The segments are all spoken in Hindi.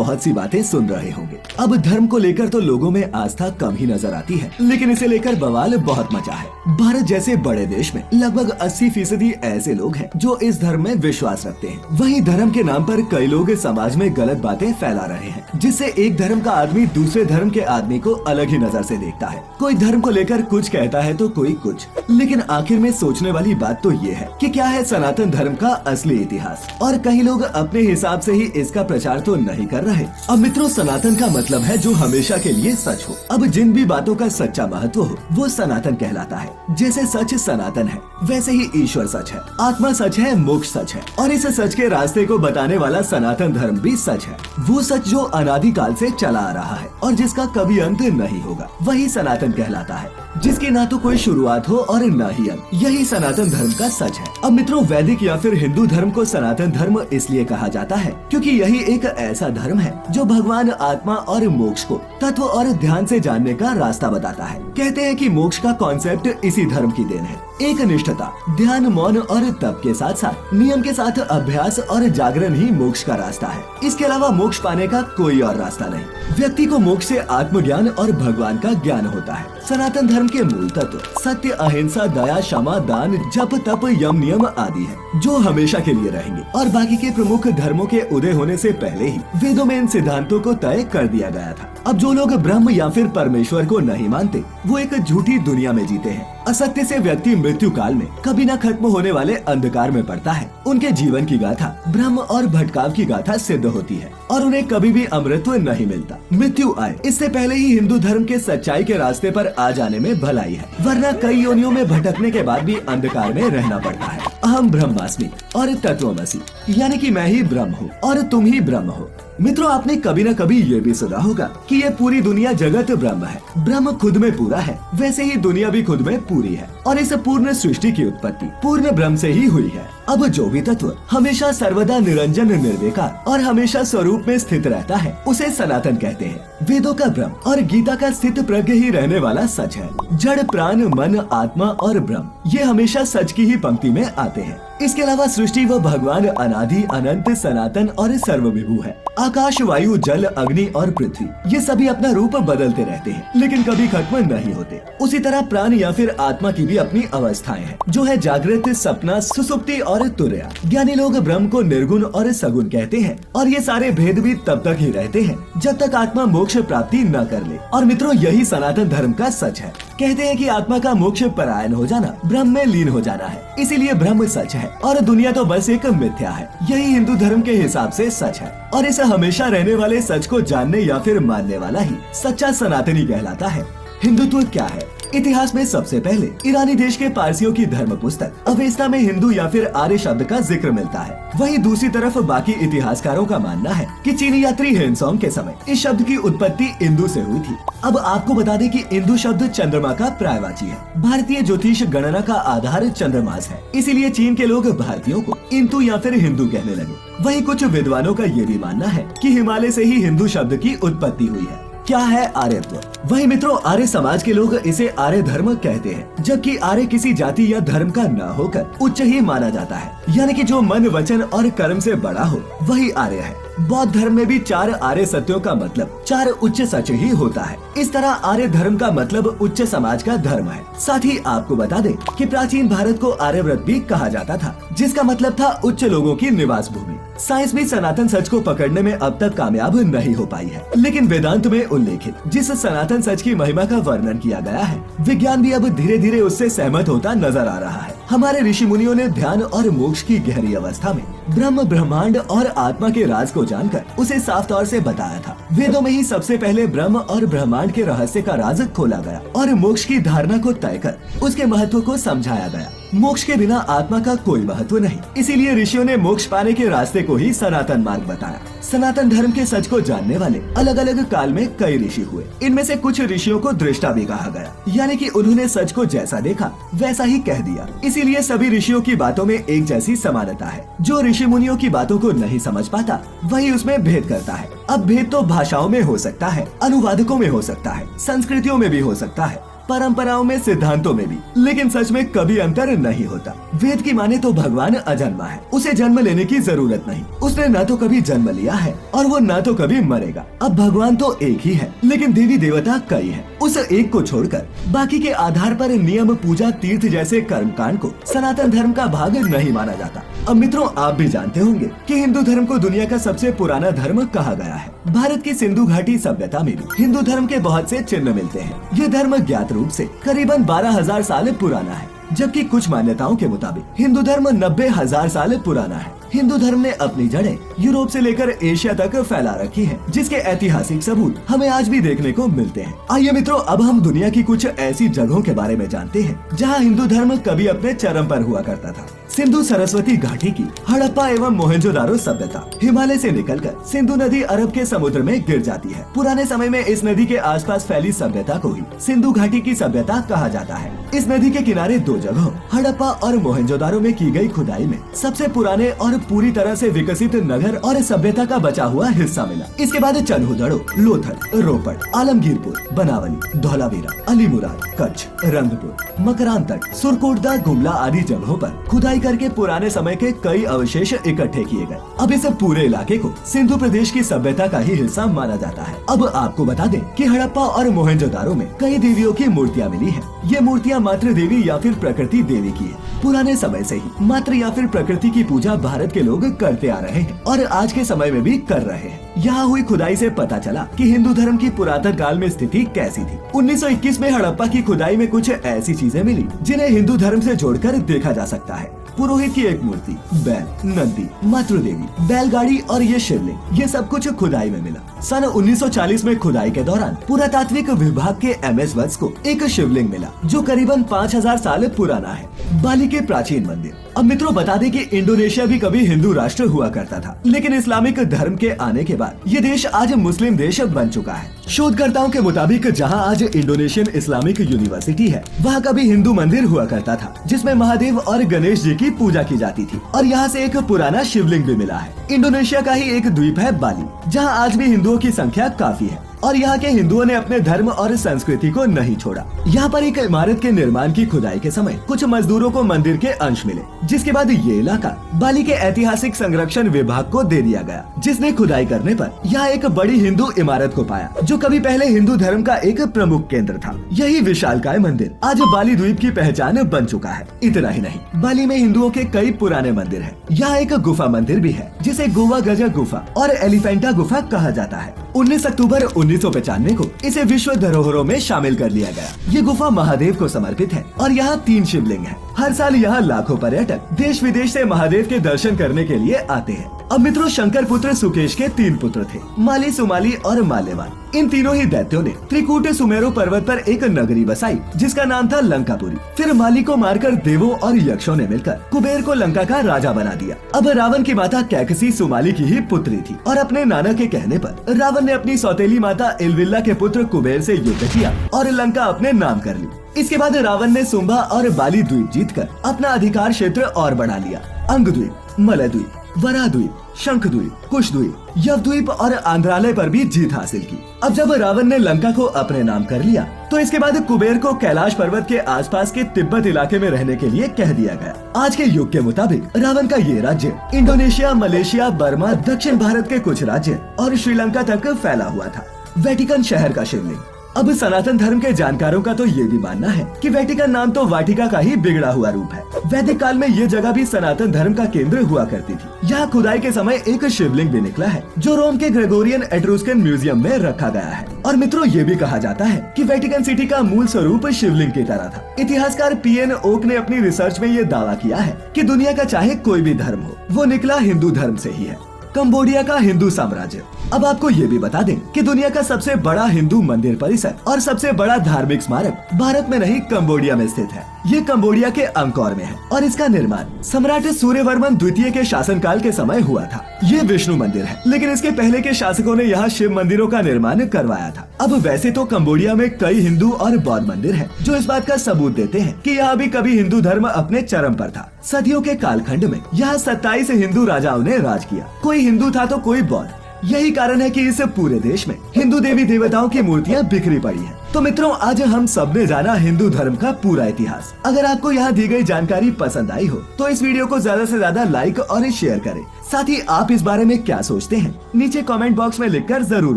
बहुत सी बातें सुन रहे होंगे। अब धर्म को लेकर तो लोगों में आस्था कम ही नजर आती है, लेकिन इसे लेकर बवाल बहुत मचा है। भारत जैसे बड़े देश में लगभग 80% ऐसे लोग हैं जो इस धर्म में विश्वास रखते हैं। वहीं धर्म के नाम पर कई लोग समाज में गलत बातें फैला रहे हैं, जिससे एक धर्म का आदमी दूसरे धर्म के आदमी को अलग ही नजर से देखता है। कोई धर्म को लेकर कुछ कहता है तो कोई कुछ, लेकिन आखिर में सोचने वाली बात तो ये है कि क्या है सनातन धर्म का असली इतिहास, और कई लोग अपने हिसाब से ही इसका प्रचार तो नहीं कर रहे। अब मित्रों, सनातन का मतलब है जो हमेशा के लिए सच हो। अब जिन भी बातों का सच्चा महत्व हो वो सनातन कहलाता है। जैसे सच सनातन है, वैसे ही ईश्वर सच है, आत्मा सच है, मोक्ष सच है, और इस सच के रास्ते को बताने वाला सनातन धर्म भी सच है। वो सच जो अनादिकाल से चला आ रहा है और जिसका कभी अंत नहीं होगा, वही सनातन कहलाता है, जिसकी ना तो कोई शुरुआत हो और न ही अंत। यही सनातन धर्म का सच है। अब मित्रों, वैदिक या फिर हिंदू धर्म को सनातन धर्म इसलिए कहा जाता है क्योंकि यही एक ऐसा धर्म है जो भगवान, आत्मा और मोक्ष को तत्व और ध्यान से जानने का रास्ता बताता है। कहते हैं कि मोक्ष का कॉन्सेप्ट इसी धर्म की देन है। एक निष्ठता, ध्यान, मौन और तप के साथ साथ नियम के साथ अभ्यास और जागरण ही मोक्ष का रास्ता है। इसके अलावा मोक्ष पाने का कोई और रास्ता नहीं। व्यक्ति को मोक्ष से आत्मज्ञान और भगवान का ज्ञान होता है। सनातन धर्म के मूल तत्व सत्य, अहिंसा, दया, क्षमा, दान, जप, तप, यम, नियम आदि है, जो हमेशा के लिए रहेंगे। और बाकी के प्रमुख धर्मों के उदय होने से पहले ही वेदों में इन सिद्धांतों को तय कर दिया गया था। अब जो लोग ब्रह्म या फिर परमेश्वर को नहीं मानते, वो एक झूठी दुनिया में जीते हैं। असत्य से व्यक्ति मृत्यु काल में कभी न खत्म होने वाले अंधकार में पड़ता है। उनके जीवन की गाथा ब्रह्म और भटकाव की गाथा सिद्ध होती है और उन्हें कभी भी अमृतत्व नहीं मिलता। मृत्यु आए इससे पहले ही हिंदू धर्म के सच्चाई के रास्ते पर आ जाने में भलाई है, वरना कई योनियों में भटकने के बाद भी अंधकार में रहना पड़ता है। अहम ब्रह्मास्मि और तत्वमसि, यानी कि मैं ही ब्रह्म हूँ और तुम ही ब्रह्म हो। मित्रों, आपने कभी न कभी ये भी सुना होगा कि ये पूरी दुनिया जगत ब्रह्म है। ब्रह्म खुद में पूरा है, वैसे ही दुनिया भी खुद में पूरी है और इस पूर्ण सृष्टि की उत्पत्ति पूर्ण ब्रह्म से ही हुई है। अब जो भी तत्व हमेशा सर्वदा निरंजन, निर्विकार और हमेशा स्वरूप में स्थित रहता है, उसे सनातन कहते हैं। वेदों का ब्रह्म और गीता का स्थित प्रज्ञ ही रहने वाला सच है। जड़, प्राण, मन, आत्मा और ब्रह्म ये हमेशा सच की ही पंक्ति में आते हैं। इसके अलावा सृष्टि व भगवान अनादि, अनंत, सनातन और सर्वविभू है। आकाश, वायु, जल, अग्नि और पृथ्वी ये सभी अपना रूप बदलते रहते हैं, लेकिन कभी खत्म नहीं होते। उसी तरह प्राण या फिर आत्मा की भी अपनी अवस्थाएं हैं, जो है जागृत, सपना, सुसुप्ति और तुर्या। ज्ञानी लोग ब्रह्म को निर्गुण और सगुण कहते हैं और ये सारे भेद भी तब तक ही रहते हैं जब तक आत्मा मोक्ष प्राप्ति न कर ले। और मित्रों, यही सनातन धर्म का सच है। कहते हैं कि आत्मा का मोक्ष परायण हो जाना, ब्रह्म में लीन हो जाना है, इसीलिए ब्रह्म सच है और दुनिया तो बस एक मिथ्या है। यही हिंदू धर्म के हिसाब से सच है और इस हमेशा रहने वाले सच को जानने या फिर मानने वाला ही सच्चा सनातनी कहलाता है। हिंदुत्व क्या है? इतिहास में सबसे पहले ईरानी देश के पारसियों की धर्म पुस्तक अवेस्ता में हिंदू या फिर आर्य शब्द का जिक्र मिलता है। वहीं दूसरी तरफ बाकी इतिहासकारों का मानना है कि चीनी यात्री हेनसोंग के समय इस शब्द की उत्पत्ति इंदु से हुई थी। अब आपको बता दें कि इंदु शब्द चंद्रमा का पर्यायवाची है। भारतीय ज्योतिष गणना का आधार चंद्रमास है, इसीलिए चीन के लोग भारतीयों को इंदु या फिर हिंदू कहने लगे। वहीं कुछ विद्वानों का ये भी मानना है कि हिमालय से ही हिंदू शब्द की उत्पत्ति हुई है। क्या है आर्यत्व? वही मित्रों, आर्य समाज के लोग इसे आर्य धर्म कहते हैं, जबकि आर्य किसी जाति या धर्म का न होकर उच्च ही माना जाता है, यानी कि जो मन, वचन और कर्म से बड़ा हो वही आर्य है। बौद्ध धर्म में भी 4 आर्य सत्यों का मतलब 4 उच्च सच ही होता है। इस तरह आर्य धर्म का मतलब उच्च समाज का धर्म है। साथ ही आपको बता दें कि प्राचीन भारत को आर्यव्रत भी कहा जाता था, जिसका मतलब था उच्च लोगों की निवास भूमि। साइंस भी सनातन सच को पकड़ने में अब तक कामयाब नहीं हो पाई है, लेकिन वेदांत में उल्लेखित जिस सनातन सच की महिमा का वर्णन किया गया है, विज्ञान भी अब धीरे धीरे उससे सहमत होता नजर आ रहा है। हमारे ऋषि मुनियों ने ध्यान और मोक्ष की गहरी अवस्था में ब्रह्म, ब्रह्मांड और आत्मा के राज को जानकर उसे साफ तौर से बताया था। वेदों में ही सबसे पहले ब्रह्म और ब्रह्मांड के रहस्य का राज खोला गया और मोक्ष की धारणा को तय कर उसके महत्व को समझाया गया। मोक्ष के बिना आत्मा का कोई महत्व नहीं, इसीलिए ऋषियों ने मोक्ष पाने के रास्ते को ही सनातन मार्ग बताया। सनातन धर्म के सच को जानने वाले अलग अलग काल में कई ऋषि हुए। इनमें से कुछ ऋषियों को दृष्टा भी कहा गया, यानी कि उन्होंने सच को जैसा देखा वैसा ही कह दिया। इसीलिए सभी ऋषियों की बातों में एक जैसी समानता है। जो ऋषि मुनियों की बातों को नहीं समझ पाता वही उसमें भेद करता है। अब भेद तो भाषाओं में हो सकता है, अनुवादकों में हो सकता है, संस्कृतियों में भी हो सकता है, परंपराओं में, सिद्धांतों में भी, लेकिन सच में कभी अंतर नहीं होता। वेद की माने तो भगवान अजन्मा है, उसे जन्म लेने की जरूरत नहीं। उसने न तो कभी जन्म लिया है और वो न तो कभी मरेगा। अब भगवान तो एक ही है, लेकिन देवी देवता कई हैं। उस एक को छोड़कर बाकी के आधार पर नियम, पूजा, तीर्थ जैसे कर्मकांड को सनातन धर्म का भाग नहीं माना जाता। अब मित्रों, आप भी जानते होंगे कि हिंदू धर्म को दुनिया का सबसे पुराना धर्म कहा गया है। भारत की सिंधु घाटी सभ्यता में भी हिंदू धर्म के बहुत से चिन्ह मिलते हैं। ये धर्म ज्ञात रूप से करीबन 12,000 साल पुराना है, जबकि कुछ मान्यताओं के मुताबिक हिंदू धर्म 90,000 साल पुराना है। हिंदू धर्म ने अपनी जड़ें यूरोप से लेकर एशिया तक फैला रखी हैं, जिसके ऐतिहासिक सबूत हमें आज भी देखने को मिलते हैं। आइए मित्रों, अब हम दुनिया की कुछ ऐसी जगहों के बारे में जानते हैं जहां हिंदू धर्म कभी अपने चरम पर हुआ करता था। सिंधु सरस्वती घाटी की हड़प्पा एवं मोहनजोदारो सभ्यता हिमालय से निकलकर सिंधु नदी अरब के समुद्र में गिर जाती है। पुराने समय में इस नदी के आसपास फैली सभ्यता को ही सिंधु घाटी की सभ्यता कहा जाता है। इस नदी के किनारे दो जगहों हड़प्पा और मोहनजोदारो में की गई खुदाई में सबसे पुराने और पूरी तरह से विकसित नगर और सभ्यता का बचा हुआ हिस्सा मिला। इसके बाद चन्हुदड़ो, लोथल, रोपड़, आलमगीरपुर, बनावली, धौलावीरा, अलीमुराद, कच्छ, रंगपुर, मकरांतक, सुरकोटदा, गुमला आदि जगहों पर खुदाई करके पुराने समय के कई अवशेष इकट्ठे किए गए। अब इस पूरे इलाके को सिंधु प्रदेश की सभ्यता का ही हिस्सा माना जाता है। अब आपको बता दें कि हड़प्पा और मोहनजोदारो में कई देवियों की मूर्तियां मिली हैं। ये मूर्तियां मातृ देवी या फिर प्रकृति देवी की है। पुराने समय से ही मातृ या फिर प्रकृति की पूजा भारत के लोग करते आ रहे हैं और आज के समय में भी कर रहे हैं। यहाँ हुई खुदाई से पता चला कि हिंदू धर्म की पुरातन काल में स्थिति कैसी थी। 1921 में हड़प्पा की खुदाई में कुछ ऐसी चीजें मिली जिन्हें हिंदू धर्म से जोड़कर देखा जा सकता है। पुरोहित की एक मूर्ति, बैल, नंदी, मातृ देवी, बैलगाड़ी और ये शिवलिंग, ये सब कुछ खुदाई में मिला। सन 1940 में खुदाई के दौरान पुरातात्विक विभाग के MS वत्स को एक शिवलिंग मिला जो करीबन 5,000 साल पुराना है। बाली के प्राचीन मंदिर। अब मित्रों, बता दें कि इंडोनेशिया भी कभी हिंदू राष्ट्र हुआ करता था, लेकिन इस्लामिक धर्म के आने के बाद ये देश आज मुस्लिम देश बन चुका है। शोधकर्ताओं के मुताबिक जहां आज इंडोनेशियन इस्लामिक यूनिवर्सिटी है, वहां कभी हिंदू मंदिर हुआ करता था जिसमें महादेव और गणेश जी की पूजा की जाती थी और यहाँ से एक पुराना शिवलिंग भी मिला है। इंडोनेशिया का ही एक द्वीप है बाली, जहाँ आज भी हिंदुओं की संख्या काफी है और यहाँ के हिंदुओं ने अपने धर्म और संस्कृति को नहीं छोड़ा। यहाँ पर एक इमारत के निर्माण की खुदाई के समय कुछ मजदूरों को मंदिर के अंश मिले, जिसके बाद ये इलाका बाली के ऐतिहासिक संरक्षण विभाग को दे दिया गया, जिसने खुदाई करने पर यहाँ एक बड़ी हिंदू इमारत को पाया जो कभी पहले हिंदू धर्म का एक प्रमुख केंद्र था। यही विशालकाय मंदिर आज बाली द्वीप की पहचान बन चुका है। इतना ही नहीं, बाली में हिंदुओं के कई पुराने मंदिर है। यहाँ एक गुफा मंदिर भी है जिसे गोवा गजा गुफा और एलिफेंटा गुफा कहा जाता है। 19 अक्टूबर 1995 को इसे विश्व धरोहरों में शामिल कर लिया गया। ये गुफा महादेव को समर्पित है और यहाँ 3 शिवलिंग हैं। हर साल यहाँ लाखों पर्यटक देश विदेश से महादेव के दर्शन करने के लिए आते हैं। अब मित्रों, शंकर पुत्र सुकेश के 3 पुत्र थे, माली, सुमाली और माल्यवान। इन तीनों ही दैत्यों ने त्रिकूट सुमेरु पर्वत पर एक नगरी बसाई जिसका नाम था लंकापुरी। फिर माली को मारकर देवों और यक्षों ने मिलकर कुबेर को लंका का राजा बना दिया। अब रावण की माता कैकसी सुमाली की ही पुत्री थी और अपने नाना के कहने पर रावण ने अपनी सौतेली माता इलविल्ला के पुत्र कुबेर से युद्ध किया और लंका अपने नाम कर ली। इसके बाद रावण ने सुंभा और बाली द्वीप जीतकर अपना अधिकार क्षेत्र और बढ़ा लिया। अंग द्वीप, मलय द्वीप, वराह द्वीप, शंख द्वीप, कुश द्वीप, यव द्वीप और आंध्रालय पर भी जीत हासिल की। अब जब रावण ने लंका को अपने नाम कर लिया तो इसके बाद कुबेर को कैलाश पर्वत के आसपास के तिब्बत इलाके में रहने के लिए कह दिया गया। आज के युग के मुताबिक रावण का ये राज्य इंडोनेशिया, मलेशिया, बर्मा, दक्षिण भारत के कुछ राज्य और श्रीलंका तक फैला हुआ था। वेटिकन शहर का शिवलिंग। अब सनातन धर्म के जानकारों का तो ये भी मानना है कि वेटिकन नाम तो वाटिका का ही बिगड़ा हुआ रूप है। वैदिक काल में ये जगह भी सनातन धर्म का केंद्र हुआ करती थी। यहाँ खुदाई के समय एक शिवलिंग भी निकला है जो रोम के ग्रेगोरियन एट्रुस्कन म्यूजियम में रखा गया है। और मित्रों, ये भी कहा जाता है कि वेटिकन सिटी का मूल स्वरूप शिवलिंग की तरह था। इतिहासकार PN ओक ने अपनी रिसर्च में ये दावा किया है कि दुनिया का चाहे कोई भी धर्म हो, वो निकला हिंदू धर्म से ही है। कंबोडिया का हिंदू साम्राज्य। अब आपको ये भी बता दें कि दुनिया का सबसे बड़ा हिंदू मंदिर परिसर और सबसे बड़ा धार्मिक स्मारक भारत में नहीं, कंबोडिया में स्थित है। ये कंबोडिया के अंकोर में है और इसका निर्माण सम्राट सूर्यवर्मन द्वितीय के शासनकाल के समय हुआ था। ये विष्णु मंदिर है, लेकिन इसके पहले के शासकों ने यहाँ शिव मंदिरों का निर्माण करवाया था। अब वैसे तो कंबोडिया में कई हिंदू और बौद्ध मंदिर हैं, जो इस बात का सबूत देते हैं कि यहाँ भी कभी हिंदू धर्म अपने चरम पर था। सदियों के कालखंड में यहाँ 27 हिंदू राजाओं ने राज किया। कोई हिंदू था तो कोई बौद्ध। यही कारण है कि इस पूरे देश में हिंदू देवी देवताओं की मूर्तियाँ बिखरी पड़ी हैं। तो मित्रों, आज हम सब ने जाना हिंदू धर्म का पूरा इतिहास। अगर आपको यहाँ दी गई जानकारी पसंद आई हो तो इस वीडियो को ज्यादा से ज्यादा लाइक और शेयर करें। साथ ही आप इस बारे में क्या सोचते हैं नीचे कमेंट बॉक्स में लिखकर जरूर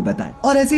बताएं। और ऐसी